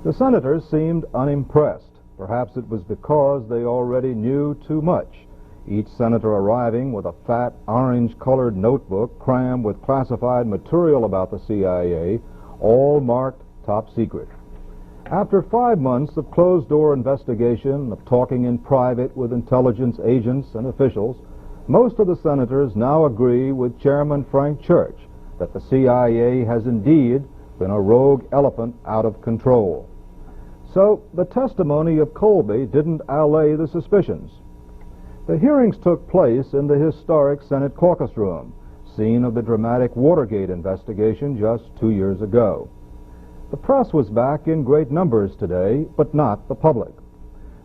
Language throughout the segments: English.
The senators seemed unimpressed. Perhaps it was because they already knew too much, each senator arriving with a fat, orange-colored notebook crammed with classified material about the CIA, all marked top secret. After 5 months of closed-door investigation, of talking in private with intelligence agents and officials, most of the senators now agree with Chairman Frank Church that the CIA has indeed been a rogue elephant out of control. So the testimony of Colby didn't allay the suspicions. The hearings took place in the historic Senate caucus room, scene of the dramatic Watergate investigation just 2 years ago. The press was back in great numbers today, but not the public.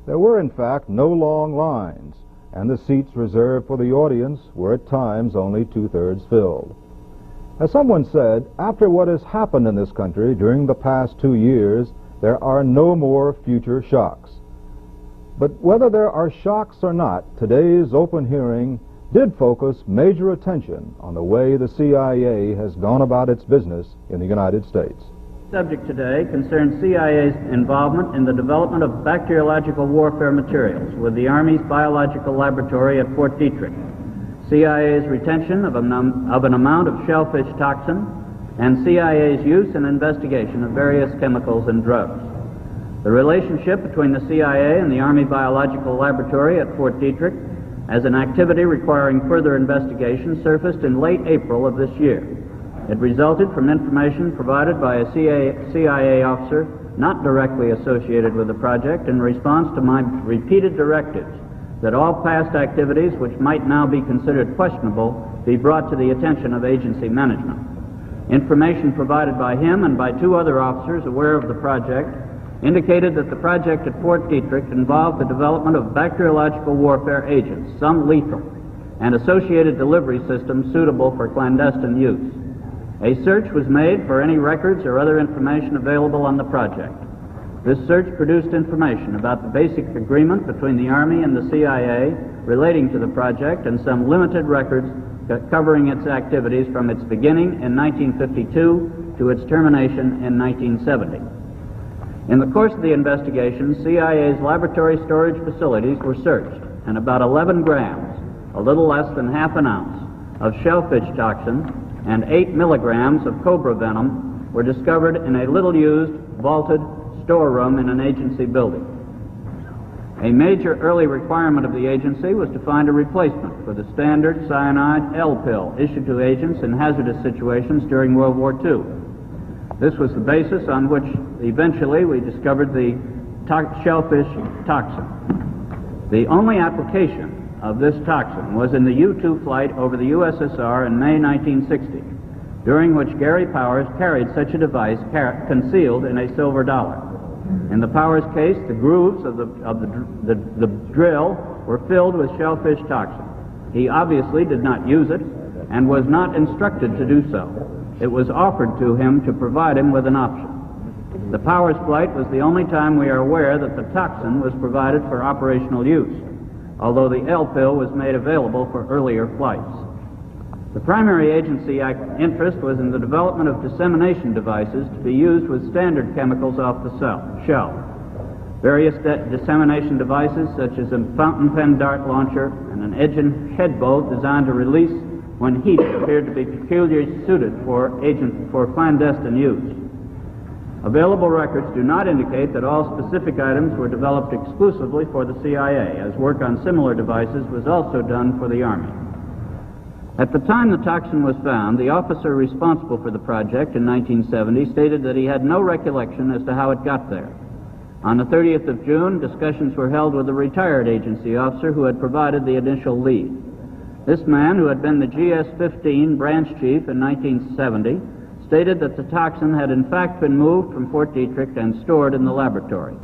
There were, in fact, no long lines, and the seats reserved for the audience were at times only 2/3 filled. As someone said, after what has happened in this country during the past 2 years, there are no more future shocks. But whether there are shocks or not, today's open hearing did focus major attention on the way the CIA has gone about its business in the United States. The subject today concerns CIA's involvement in the development of bacteriological warfare materials with the Army's biological laboratory at Fort Detrick, CIA's retention of an amount of shellfish toxin, and CIA's use and investigation of various chemicals and drugs. The relationship between the CIA and the Army Biological Laboratory at Fort Detrick as an activity requiring further investigation surfaced in late April of this year. It resulted from information provided by a CIA officer not directly associated with the project in response to my repeated directives that all past activities which might now be considered questionable be brought to the attention of agency management. Information provided by him and by 2 other officers aware of the project indicated that the project at Fort Detrick involved the development of bacteriological warfare agents, some lethal, and associated delivery systems suitable for clandestine use. A search was made for any records or other information available on the project. This search produced information about the basic agreement between the Army and the CIA relating to the project and some limited records covering its activities from its beginning in 1952 to its termination in 1970. In the course of the investigation, CIA's laboratory storage facilities were searched, and about 11 grams, a little less than half an ounce, of shellfish toxin and 8 milligrams of cobra venom were discovered in a little-used, vaulted storeroom in an agency building. A major early requirement of the agency was to find a replacement for the standard cyanide L pill issued to agents in hazardous situations during World War II. This was the basis on which eventually we discovered the shellfish toxin. The only application of this toxin was in the U-2 flight over the USSR in May 1960, during which Gary Powers carried such a device concealed in a silver dollar. In the Powers case, the grooves of the drill were filled with shellfish toxin. He obviously did not use it and was not instructed to do so. It was offered to him to provide him with an option. The Powers flight was the only time we are aware that the toxin was provided for operational use, although the L pill was made available for earlier flights. The primary agency interest was in the development of dissemination devices to be used with standard chemicals off the shelf. Various dissemination devices, such as a fountain pen dart launcher and an engine head bolt designed to release when heated, appeared to be peculiarly suited for clandestine use. Available records do not indicate that all specific items were developed exclusively for the CIA, as work on similar devices was also done for the Army. At the time the toxin was found, the officer responsible for the project in 1970 stated that he had no recollection as to how it got there. On the 30th of June, discussions were held with a retired agency officer who had provided the initial lead. This man, who had been the GS-15 branch chief in 1970, stated that the toxin had in fact been moved from Fort Detrick and stored in the laboratory.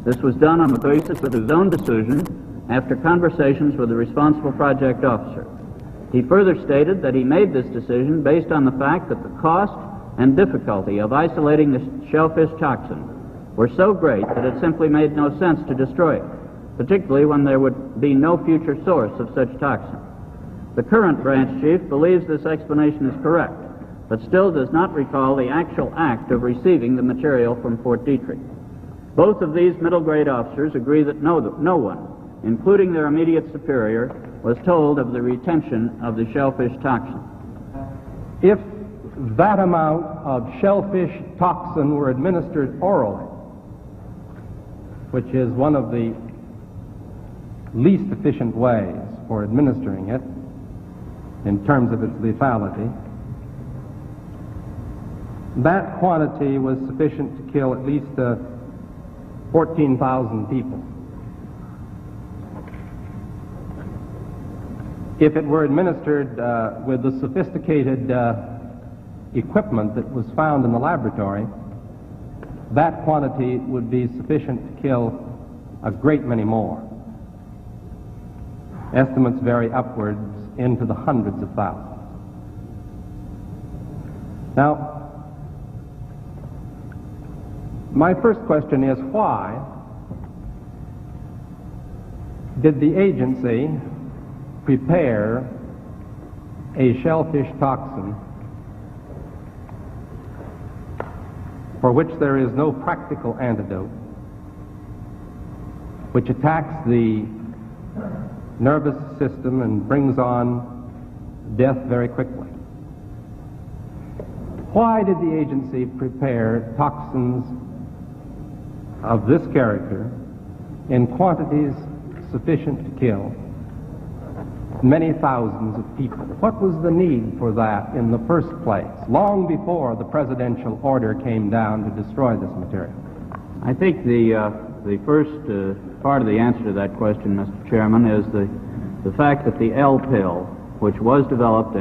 This was done on the basis of his own decision after conversations with the responsible project officer. He further stated that he made this decision based on the fact that the cost and difficulty of isolating the shellfish toxin were so great that it simply made no sense to destroy it, particularly when there would be no future source of such toxin. The current branch chief believes this explanation is correct, but still does not recall the actual act of receiving the material from Fort Detrick. Both of these middle-grade officers agree that no one, including their immediate superior, was told of the retention of the shellfish toxin. If that amount of shellfish toxin were administered orally, which is one of the least efficient ways for administering it in terms of its lethality, that quantity was sufficient to kill at least 14,000 people. If it were administered with the sophisticated equipment that was found in the laboratory, that quantity would be sufficient to kill a great many more. Estimates vary upwards into the hundreds of thousands. Now, my first question is, why did the agency prepare a shellfish toxin for which there is no practical antidote, which attacks the nervous system and brings on death very quickly? Why did the agency prepare toxins of this character in quantities sufficient to kill many thousands of people? What was the need for that in the first place, long before the presidential order came down to destroy this material? I think the first part of the answer to that question, Mr. Chairman, is the fact that the L pill, which was developed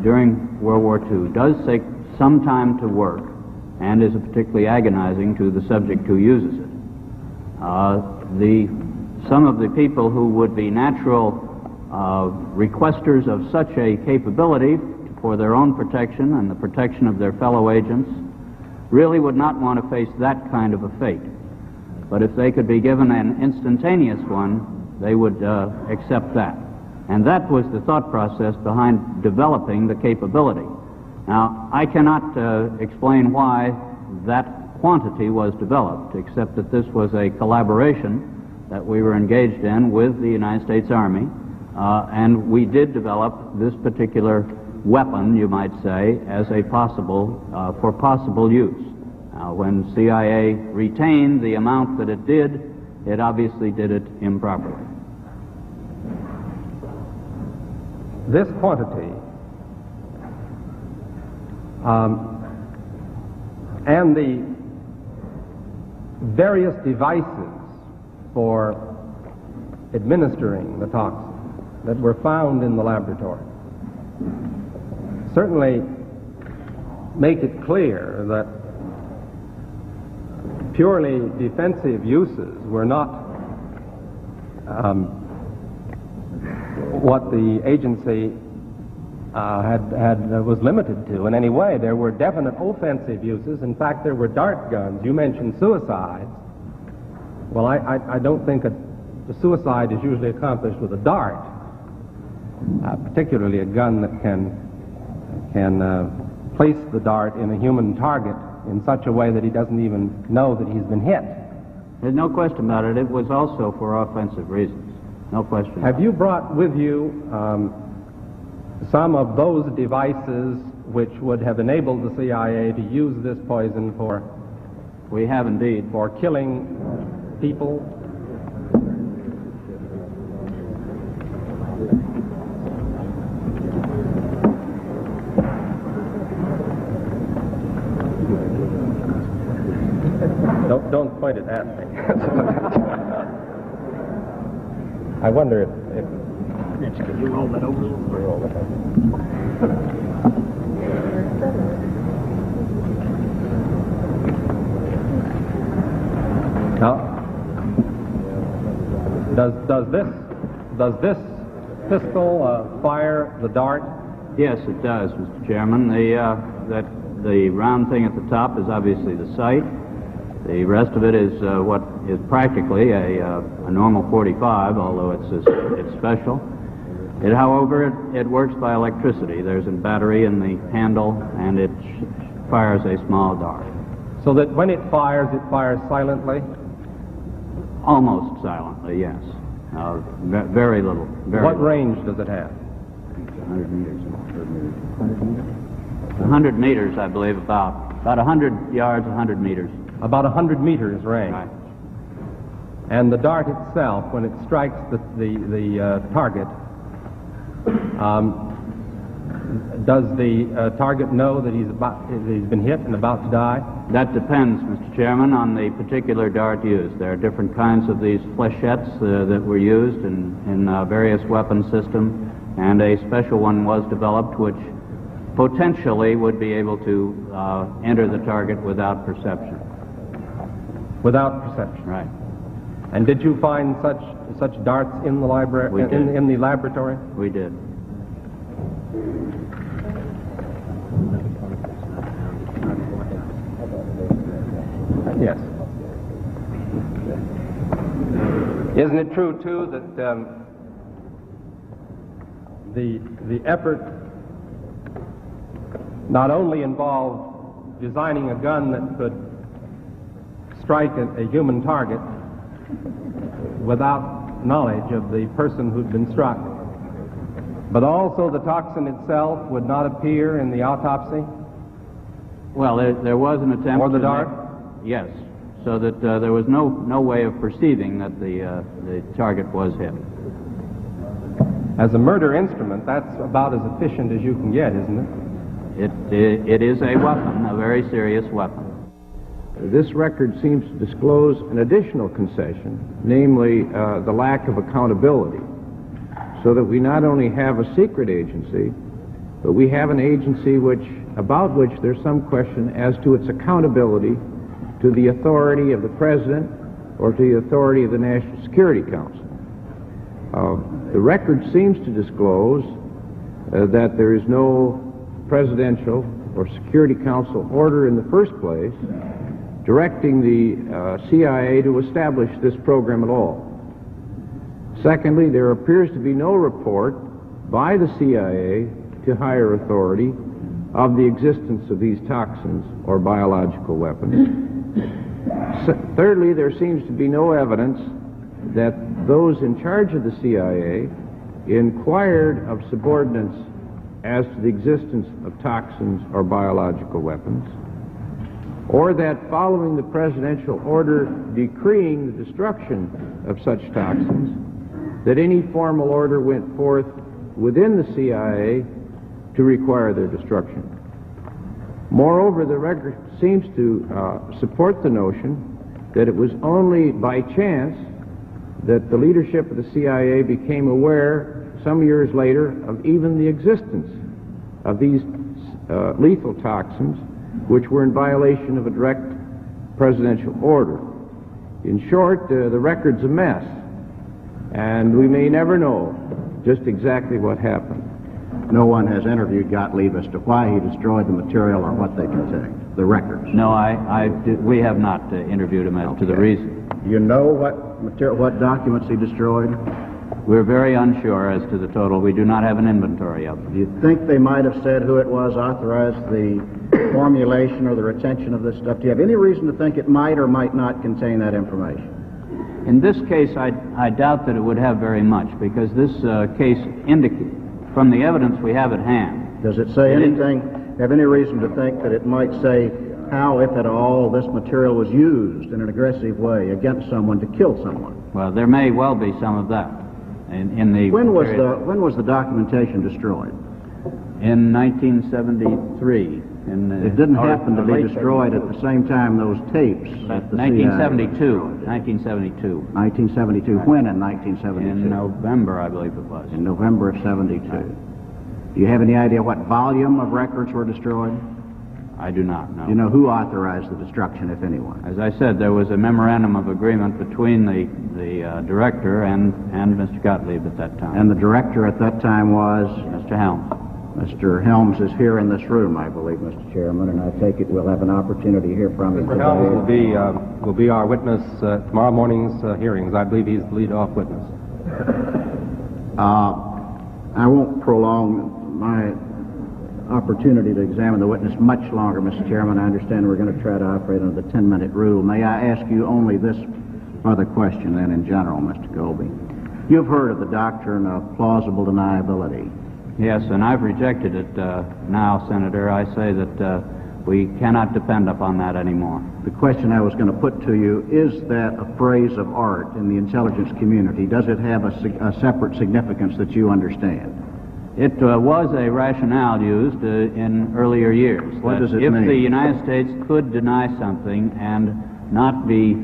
during World War II, does take some time to work and is particularly agonizing to the subject who uses it. Some of the people who would be natural requesters of such a capability for their own protection and the protection of their fellow agents really would not want to face that kind of a fate. But if they could be given an instantaneous one, they would accept that. And that was the thought process behind developing the capability. Now, I cannot explain why that quantity was developed, except that this was a collaboration that we were engaged in with the United States Army, and we did develop this particular weapon, you might say, as a for possible use. When CIA retained the amount that it did, it obviously did it improperly. This quantity and the various devices for administering the toxin that were found in the laboratory certainly make it clear that purely defensive uses were not what the agency was limited to in any way. There were definite offensive uses. In fact, there were dart guns. You mentioned suicides. Well, I don't think a suicide is usually accomplished with a dart, particularly a gun that can place the dart in a human target in such a way that he doesn't even know that he's been hit. There's no question about it. It was also for offensive reasons. No question. Have you brought with you some of those devices which would have enabled the CIA to use this poison for? We have indeed. For killing people? Don't point it at me. I wonder if Can you roll that over? Now, does this pistol fire the dart? Yes, it does, Mr. Chairman. The round thing at the top is obviously the sight. The rest of it is what is practically a normal 45, although it's special. However, it works by electricity. There's a battery in the handle, and it fires a small dart. So that when it fires silently? Almost silently, yes. Very little. What range does it have? 100 meters. 100 meters, I believe, about 100 yards, 100 meters. About 100 meters range. Right. And the dart itself, when it strikes the target, does the target know that he's been hit and about to die? That depends, Mr. Chairman, on the particular dart used. There are different kinds of these flechettes that were used in various weapon systems, and a special one was developed which potentially would be able to enter the target without perception. Without perception? Right. And did you find such darts in the library, in the laboratory? We did. Yes. Isn't it true, too, that the effort not only involved designing a gun that could strike a human target without knowledge of the person who'd been struck, but also the toxin itself would not appear in the autopsy? Well, there was an attempt. Or the dart? Yes, so that there was no way of perceiving that the target was hit. As a murder instrument, that's about as efficient as you can get, isn't it? It is a weapon, a very serious weapon. This record seems to disclose an additional concession, namely the lack of accountability, so that we not only have a secret agency, but we have an agency about which there's some question as to its accountability to the authority of the President or to the authority of the National Security Council. The record seems to disclose that there is no presidential or Security Council order in the first place directing the CIA to establish this program at all. Secondly, there appears to be no report by the CIA to higher authority of the existence of these toxins or biological weapons. Thirdly, there seems to be no evidence that those in charge of the CIA inquired of subordinates as to the existence of toxins or biological weapons, or that following the presidential order decreeing the destruction of such toxins, that any formal order went forth within the CIA to require their destruction. Moreover, the record seems to support the notion that it was only by chance that the leadership of the CIA became aware some years later of even the existence of these lethal toxins, which were in violation of a direct presidential order. In short, the record's a mess, and we may never know just exactly what happened. No one has interviewed Gottlieb as to why he destroyed the material or what they contained, the records. No, we have not interviewed him as to the reason. You know what documents he destroyed? We're very unsure as to the total. We do not have an inventory of them. Do you think they might have said who it was authorized the formulation or the retention of this stuff? Do you have any reason to think it might or might not contain that information? In this case, I doubt that it would have very much, because this case indicates, from the evidence we have at hand. Does it say anything, have any reason to think that it might say how, if at all, this material was used in an aggressive way against someone to kill someone? Well, there may well be some of that. When was the documentation destroyed? In 1973. It didn't happen to be destroyed at the same time those tapes at the 1972. CIA. 1972. 1972. When in 1972? In November, I believe it was. In November of 72. Do you have any idea what volume of records were destroyed? I do not know. Do you know who authorized the destruction, if anyone? As I said, there was a memorandum of agreement between the director and Mr. Gottlieb at that time. And the director at that time was? Mr. Helms. Mr. Helms is here in this room, I believe, Mr. Chairman, and I take it we'll have an opportunity to hear from him Mr. today. Helms will be our witness tomorrow morning's hearings. I believe he's the lead-off witness. I won't prolong my opportunity to examine the witness much longer, Mr. Chairman. I understand we're going to try to operate under the 10-minute rule. May I ask you only this other question then in general, Mr. Colby? You've heard of the doctrine of plausible deniability. Yes, and I've rejected it now, Senator. I say that we cannot depend upon that anymore. The question I was going to put to you, is that a phrase of art in the intelligence community? Does it have a separate significance that you understand? It was a rationale used in earlier years. What does it mean? If the United States could deny something and not be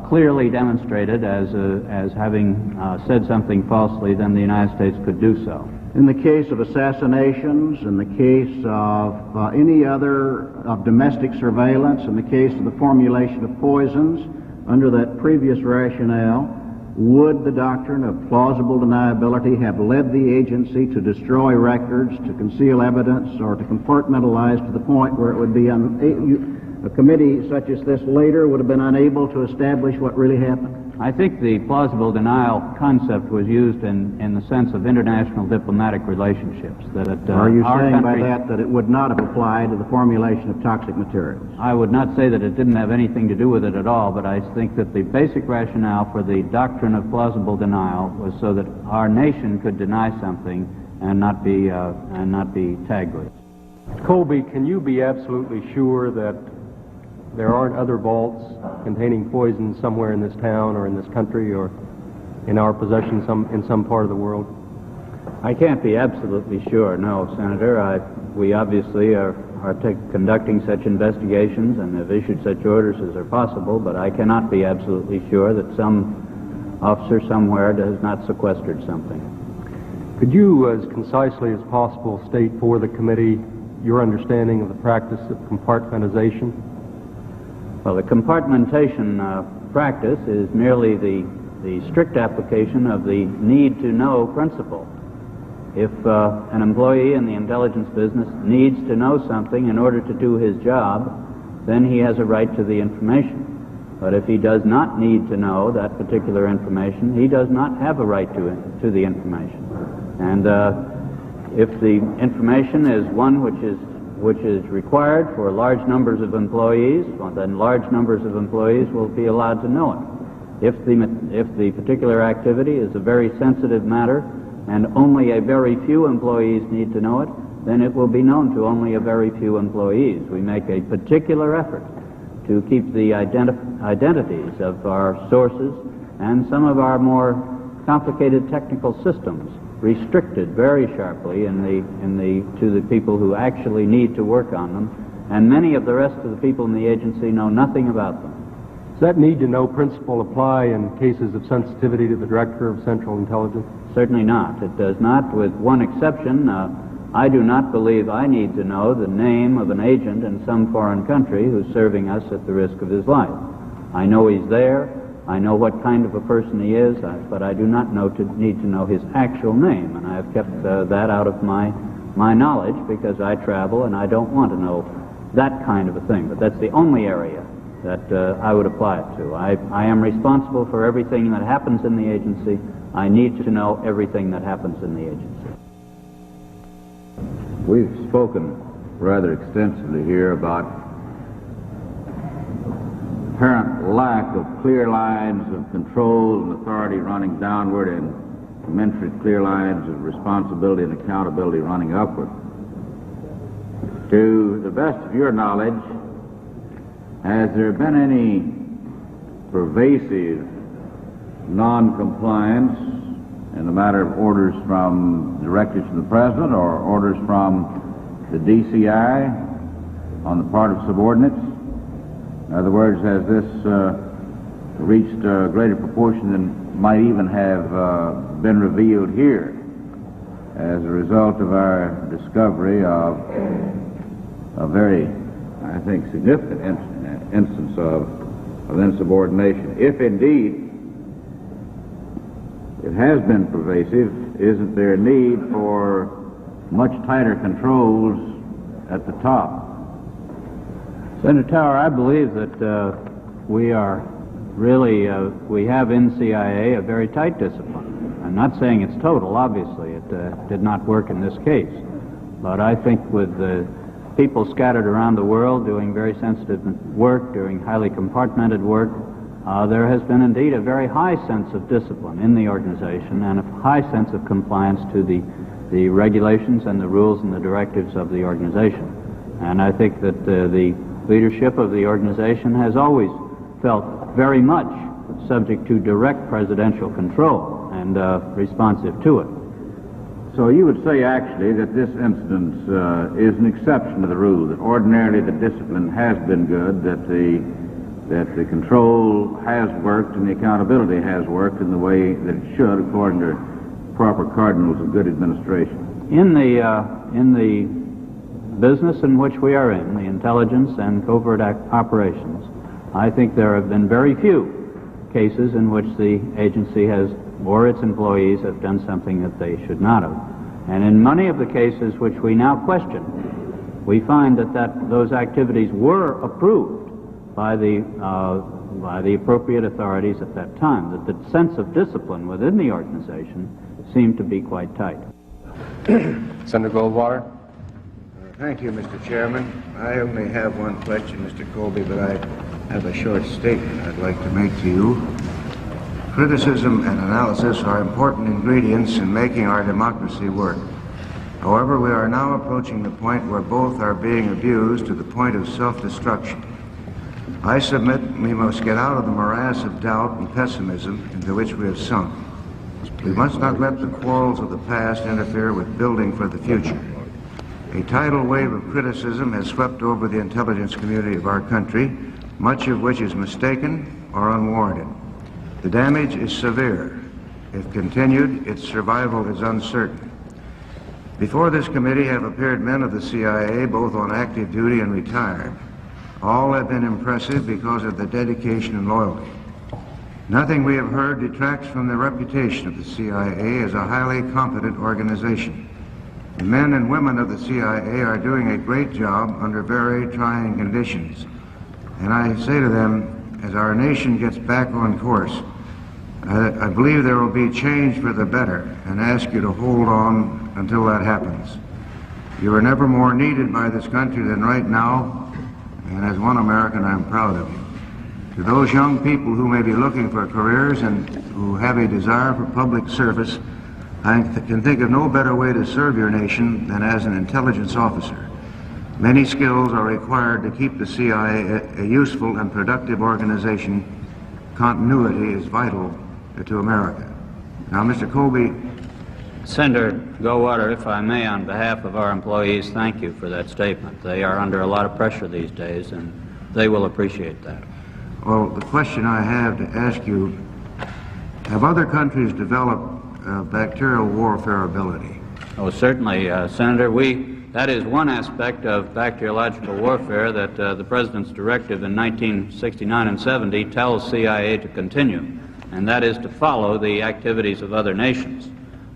clearly demonstrated as having said something falsely, then the United States could do so. In the case of assassinations, in the case of any other of domestic surveillance, in the case of the formulation of poisons, under that previous rationale, would the doctrine of plausible deniability have led the agency to destroy records, to conceal evidence, or to compartmentalize to the point where it would be a committee such as this later would have been unable to establish what really happened? I think the plausible denial concept was used in the sense of international diplomatic relationships. Are you saying by that it would not have applied to the formulation of toxic materials? I would not say that it didn't have anything to do with it at all, but I think that the basic rationale for the doctrine of plausible denial was so that our nation could deny something and not be tagged with it. Colby, can you be absolutely sure that there aren't other vaults containing poison somewhere in this town or in this country or in our possession in some part of the world? I can't be absolutely sure, no, Senator. We obviously are conducting such investigations and have issued such orders as are possible, but I cannot be absolutely sure that some officer somewhere has not sequestered something. Could you, as concisely as possible, state for the committee your understanding of the practice of compartmentalization? Well, the compartmentation practice is merely the strict application of the need-to-know principle. If an employee in the intelligence business needs to know something in order to do his job, then he has a right to the information. But if he does not need to know that particular information, he does not have a right to the information. And if the information is one which is required for large numbers of employees, well, then large numbers of employees will be allowed to know it. If the particular activity is a very sensitive matter and only a very few employees need to know it, then it will be known to only a very few employees. We make a particular effort to keep the identities of our sources and some of our more complicated technical systems restricted very sharply to the people who actually need to work on them, and many of the rest of the people in the agency know nothing about them. Does that need-to-know principle apply in cases of sensitivity to the Director of Central Intelligence? Certainly not. It does not, with one exception. I do not believe I need to know the name of an agent in some foreign country who's serving us at the risk of his life. I know he's there. I know what kind of a person he is, but I do not need to know his actual name, and I have kept that out of my knowledge because I travel and I don't want to know that kind of a thing. But that's the only area that I would apply it to. I am responsible for everything that happens in the agency. I need to know everything that happens in the agency. We've spoken rather extensively here about apparent lack of clear lines of control and authority running downward and commensurate clear lines of responsibility and accountability running upward. To the best of your knowledge, has there been any pervasive non-compliance in the matter of orders from directors from the President or orders from the DCI on the part of subordinates? In other words, has this reached a greater proportion than might even have been revealed here as a result of our discovery of a very, I think, significant instance of insubordination? If indeed it has been pervasive, isn't there a need for much tighter controls at the top? Senator Tower, I believe that we have in CIA a very tight discipline. I'm not saying it's total, obviously. It did not work in this case. But I think with the people scattered around the world doing very sensitive work, doing highly compartmented work, there has been indeed a very high sense of discipline in the organization and a high sense of compliance to the regulations and the rules and the directives of the organization. And I think that the leadership of the organization has always felt very much subject to direct presidential control and responsive to it. So you would say actually that this incident is an exception to the rule, that ordinarily the discipline has been good, that the control has worked and the accountability has worked in the way that it should according to proper cardinals of good administration. In the business in which we are in, the intelligence and covert operations, I think there have been very few cases in which the agency has or its employees have done something that they should not have. And in many of the cases which we now question, we find that those activities were approved by the appropriate authorities at that time, that the sense of discipline within the organization seemed to be quite tight. Senator Goldwater. Thank you, Mr. Chairman. I only have one question, Mr. Colby, but I have a short statement I'd like to make to you. Criticism and analysis are important ingredients in making our democracy work. However, we are now approaching the point where both are being abused to the point of self-destruction. I submit we must get out of the morass of doubt and pessimism into which we have sunk. We must not let the quarrels of the past interfere with building for the future. A tidal wave of criticism has swept over the intelligence community of our country, much of which is mistaken or unwarranted. The damage is severe. If continued, its survival is uncertain. Before this committee have appeared men of the CIA, both on active duty and retired. All have been impressive because of their dedication and loyalty. Nothing we have heard detracts from the reputation of the CIA as a highly competent organization. The men and women of the CIA are doing a great job under very trying conditions. And I say to them, as our nation gets back on course, I believe there will be change for the better, and ask you to hold on until that happens. You are never more needed by this country than right now, and as one American, I'm proud of you. To those young people who may be looking for careers and who have a desire for public service, I can think of no better way to serve your nation than as an intelligence officer. Many skills are required to keep the CIA a useful and productive organization. Continuity is vital to America. Now, Mr. Colby. Senator Goldwater, if I may, on behalf of our employees, thank you for that statement. They are under a lot of pressure these days, and they will appreciate that. Well, the question I have to ask you, have other countries developed bacterial warfare ability? Oh, certainly, Senator. That is one aspect of bacteriological warfare that the President's directive in 1969 and 70 tells CIA to continue, and that is to follow the activities of other nations.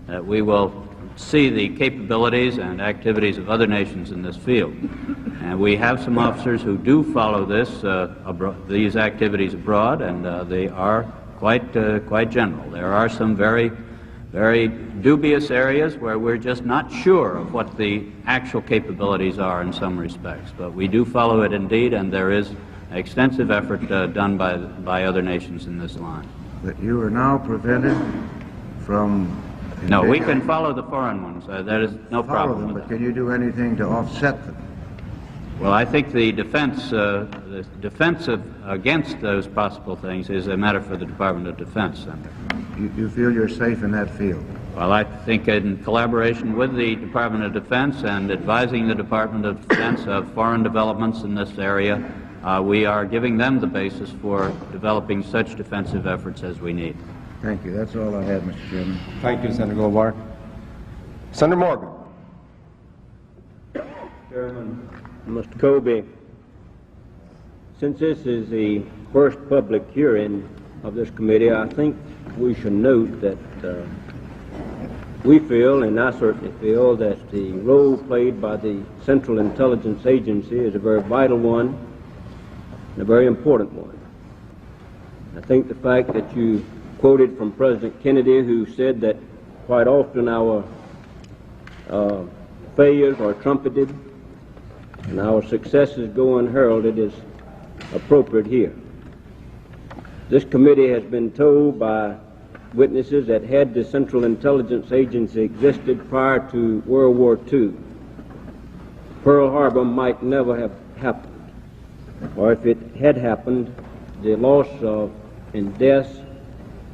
That we will see the capabilities and activities of other nations in this field. And we have some officers who do follow these activities abroad, and they are quite general. There are some very dubious areas where we're just not sure of what the actual capabilities are in some respects. But we do follow it indeed, and there is extensive effort done by other nations in this line. But you are now prevented from... No, we can follow the foreign ones. There is no problem with that. But can you do anything to offset them? Well, I think the defense against those possible things is a matter for the Department of Defense, Senator. You feel you're safe in that field? Well, I think in collaboration with the Department of Defense and advising the Department of Defense of foreign developments in this area, we are giving them the basis for developing such defensive efforts as we need. Thank you. That's all I have, Mr. Chairman. Thank you, Senator Goldwater. Senator Morgan. Chairman, Mr. Colby, since this is the first public hearing of this committee, I think we should note that we feel, and I certainly feel, that the role played by the Central Intelligence Agency is a very vital one and a very important one. I think the fact that you quoted from President Kennedy, who said that quite often our failures are trumpeted and our successes go unheralded is appropriate here. This committee has been told by witnesses that had the Central Intelligence Agency existed prior to World War II, Pearl Harbor might never have happened, or if it had happened, the loss of and deaths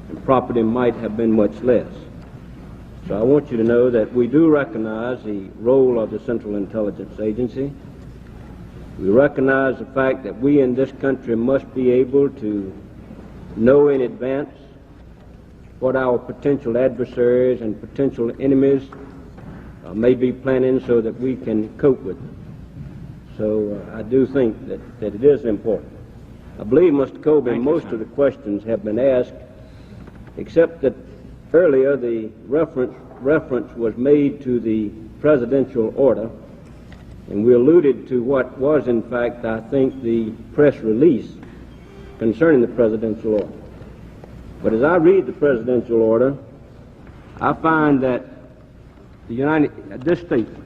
and property might have been much less. So I want you to know that we do recognize the role of the Central Intelligence Agency. We recognize the fact that we in this country must be able to know in advance what our potential adversaries and potential enemies may be planning so that we can cope with them. So I do think that it is important. I believe, Mr. Colby, most of the questions have been asked, except that earlier the reference was made to the presidential order, and we alluded to what was, in fact, I think, the press release concerning the presidential order. But as I read the presidential order, I find that this statement,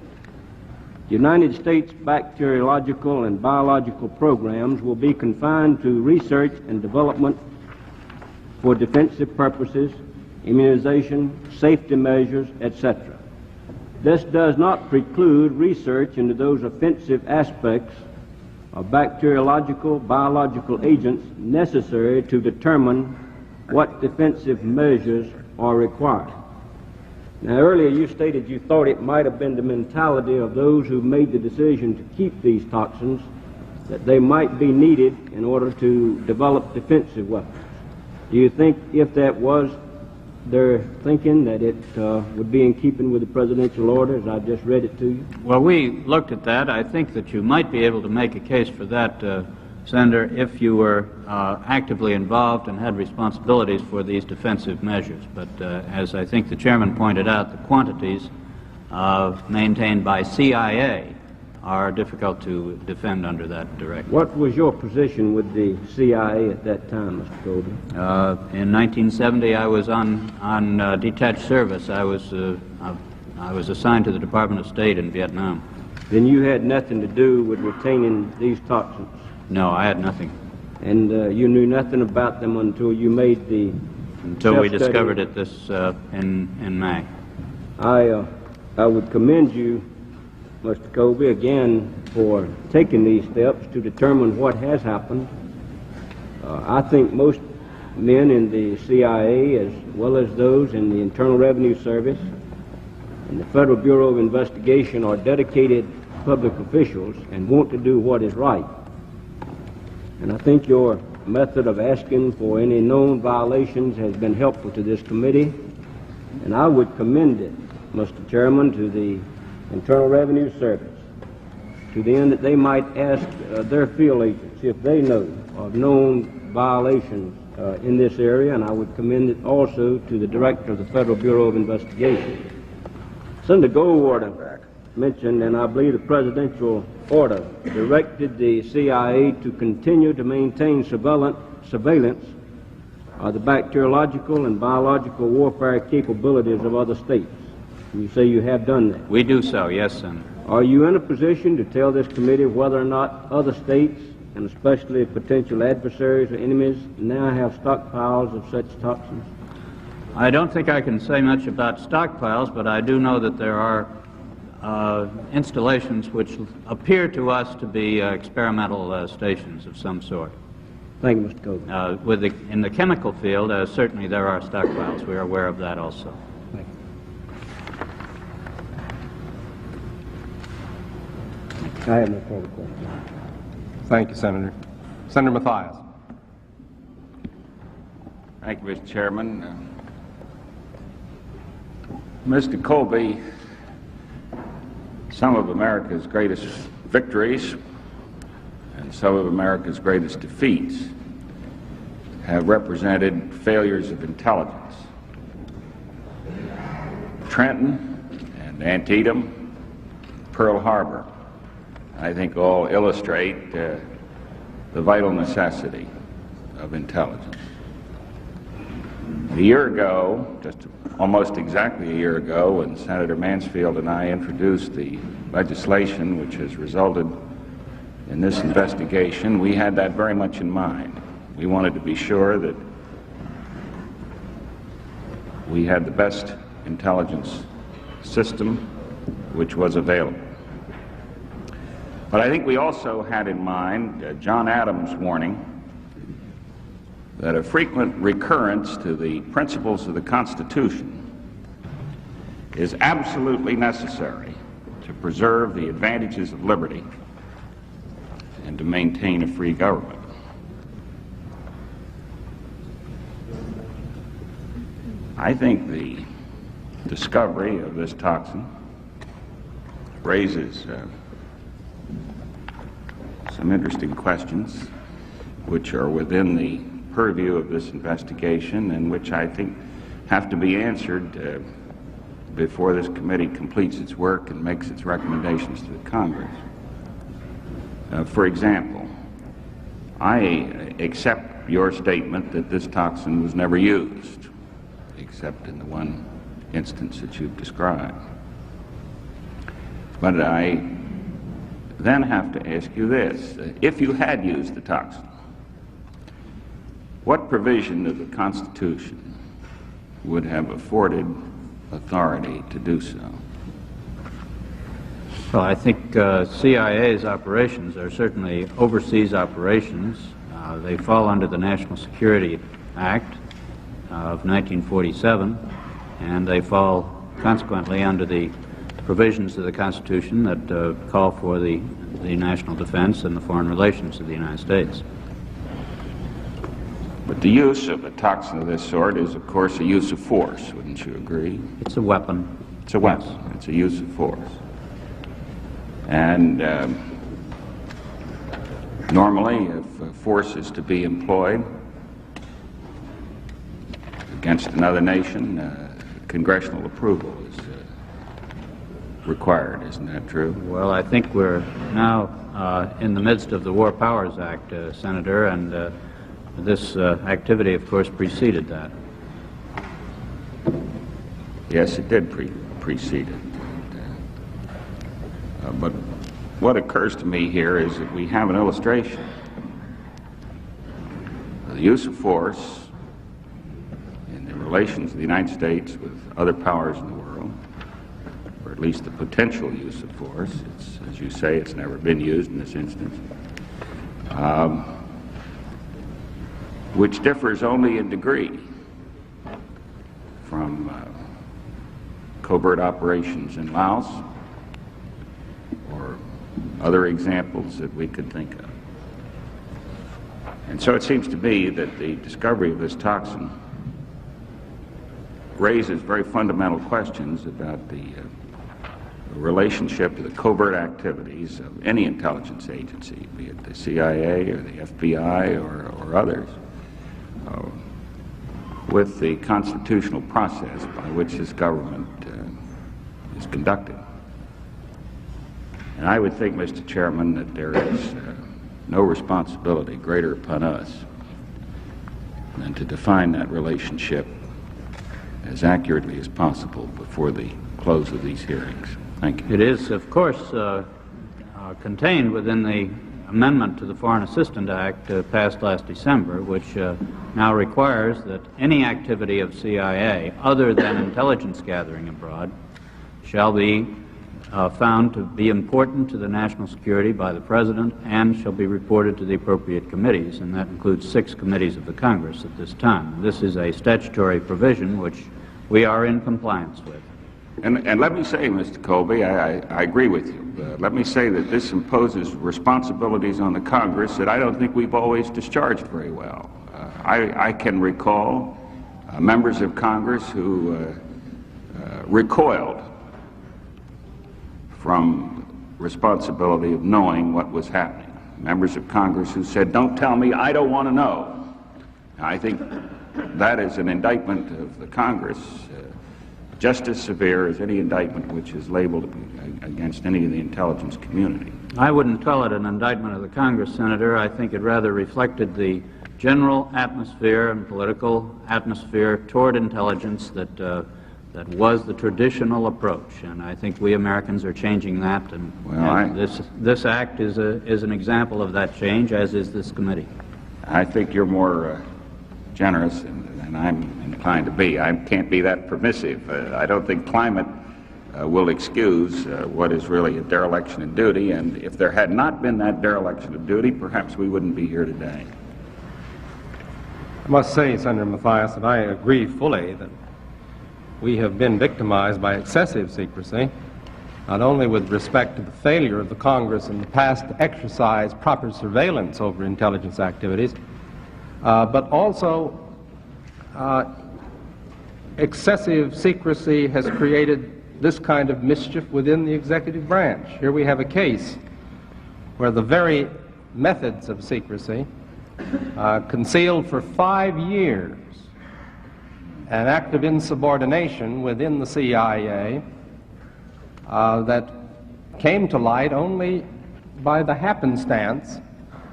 the United States bacteriological and biological programs will be confined to research and development for defensive purposes, immunization, safety measures, etc. This does not preclude research into those offensive aspects of bacteriological, biological agents necessary to determine what defensive measures are required. Now, earlier you stated you thought it might have been the mentality of those who made the decision to keep these toxins, that they might be needed in order to develop defensive weapons. Do you think, if that was their thinking, that it would be in keeping with the presidential order as I just read it to you? Well, we looked at that. I think that you might be able to make a case for that, Senator, if you were actively involved and had responsibilities for these defensive measures. But as I think the chairman pointed out, the quantities maintained by CIA are difficult to defend under that directive. What was your position with the CIA at that time, Mr. Colby? In 1970, I was on detached service. I was assigned to the Department of State in Vietnam. Then you had nothing to do with retaining these toxins? No, I had nothing. And you knew nothing about them until you made the until we discovered it this in May. I would commend you, Mr. Colby, again for taking these steps to determine what has happened. I think most men in the CIA, as well as those in the Internal Revenue Service and the Federal Bureau of Investigation, are dedicated public officials and want to do what is right. And I think your method of asking for any known violations has been helpful to this committee, and I would commend it, Mr. Chairman, to the Internal Revenue Service, to the end that they might ask their field agents if they know of known violations in this area, and I would commend it also to the Director of the Federal Bureau of Investigation. Senator Goldwater mentioned, and I believe the presidential order directed the CIA to continue to maintain surveillance of the bacteriological and biological warfare capabilities of other states. You say you have done that. We do so, yes, Senator. Are you in a position to tell this committee whether or not other states, and especially potential adversaries or enemies, now have stockpiles of such toxins? I don't think I can say much about stockpiles, but I do know that there are installations which appear to us to be experimental stations of some sort. Thank you, Mr. Colby. In the chemical field, certainly there are stockpiles. We are aware of that also. Thank you. I have no further questions. Thank you, Senator. Senator Mathias. Thank you, Mr. Chairman. Mr. Colby, some of America's greatest victories and some of America's greatest defeats have represented failures of intelligence. Trenton and Antietam, Pearl Harbor, I think all illustrate the vital necessity of intelligence. A year ago, just almost exactly a year ago, when Senator Mansfield and I introduced the legislation which has resulted in this investigation, we had that very much in mind. We wanted to be sure that we had the best intelligence system which was available. But I think we also had in mind John Adams' warning that a frequent recurrence to the principles of the Constitution is absolutely necessary to preserve the advantages of liberty and to maintain a free government. I think the discovery of this toxin raises some interesting questions which are within the purview of this investigation and which I think have to be answered before this committee completes its work and makes its recommendations to the Congress. For example, I accept your statement that this toxin was never used, except in the one instance that you've described. But I then have to ask you this. If you had used the toxin, what provision of the Constitution would have afforded authority to do so? Well, I think CIA's operations are certainly overseas operations. They fall under the National Security Act of 1947, and they fall consequently under the provisions of the Constitution that call for the national defense and the foreign relations of the United States. But the use of a toxin of this sort is, of course, a use of force, wouldn't you agree? It's a weapon. It's a weapon. Yes. It's a use of force. And normally, if force is to be employed against another nation, congressional approval is required. Isn't that true? Well, I think we're now in the midst of the War Powers Act, Senator, and this activity, of course, preceded that. Yes, it did precede it. But what occurs to me here is that we have an illustration of the use of force in the relations of the United States with other powers in the world, or at least the potential use of force. It's, as you say, it's never been used in this instance, which differs only in degree from covert operations in Laos or other examples that we could think of. And so it seems to me that the discovery of this toxin raises very fundamental questions about the relationship to the covert activities of any intelligence agency, be it the CIA or the FBI or others, with the constitutional process by which this government is conducted. And I would think, Mr. Chairman, that there is no responsibility greater upon us than to define that relationship as accurately as possible before the close of these hearings. Thank you. It is, of course, contained within the amendment to the Foreign Assistant Act passed last December, which now requires that any activity of CIA other than intelligence gathering abroad shall be found to be important to the national security by the President and shall be reported to the appropriate committees, and that includes 6 committees of the Congress at this time. This is a statutory provision which we are in compliance with. And let me say, Mr. Colby, I agree with you. Let me say that this imposes responsibilities on the Congress that I don't think we've always discharged very well. I can recall members of Congress who recoiled from responsibility of knowing what was happening. Members of Congress who said, "Don't tell me, I don't want to know." I think that is an indictment of the Congress, just as severe as any indictment which is labeled against any of the intelligence community. I wouldn't call it an indictment of the Congress, Senator. I think it rather reflected the general atmosphere and political atmosphere toward intelligence that that was the traditional approach, and I think we Americans are changing that. And this act is an example of that change, as is this committee. I think you're more generous than I'm inclined to be. I can't be that permissive. I don't think climate will excuse what is really a dereliction of duty, and if there had not been that dereliction of duty, perhaps we wouldn't be here today. I must say, Senator Mathias, that I agree fully that we have been victimized by excessive secrecy, not only with respect to the failure of the Congress in the past to exercise proper surveillance over intelligence activities, but also excessive secrecy has created this kind of mischief within the executive branch. Here we have a case where the very methods of secrecy concealed for 5 years an act of insubordination within the CIA that came to light only by the happenstance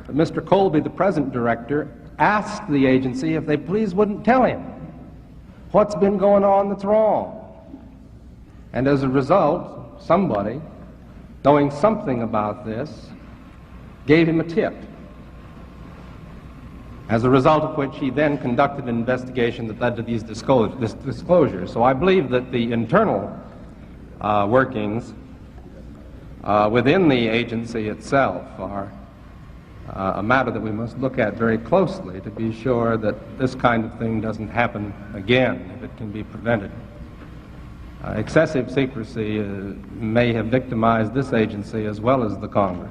that Mr. Colby, the present director, asked the agency if they please wouldn't tell him what's been going on that's wrong. And as a result, somebody, knowing something about this, gave him a tip, as a result of which he then conducted an investigation that led to these disclosures. So I believe that the internal workings within the agency itself are a matter that we must look at very closely to be sure that this kind of thing doesn't happen again, if it can be prevented. Excessive secrecy may have victimized this agency as well as the Congress.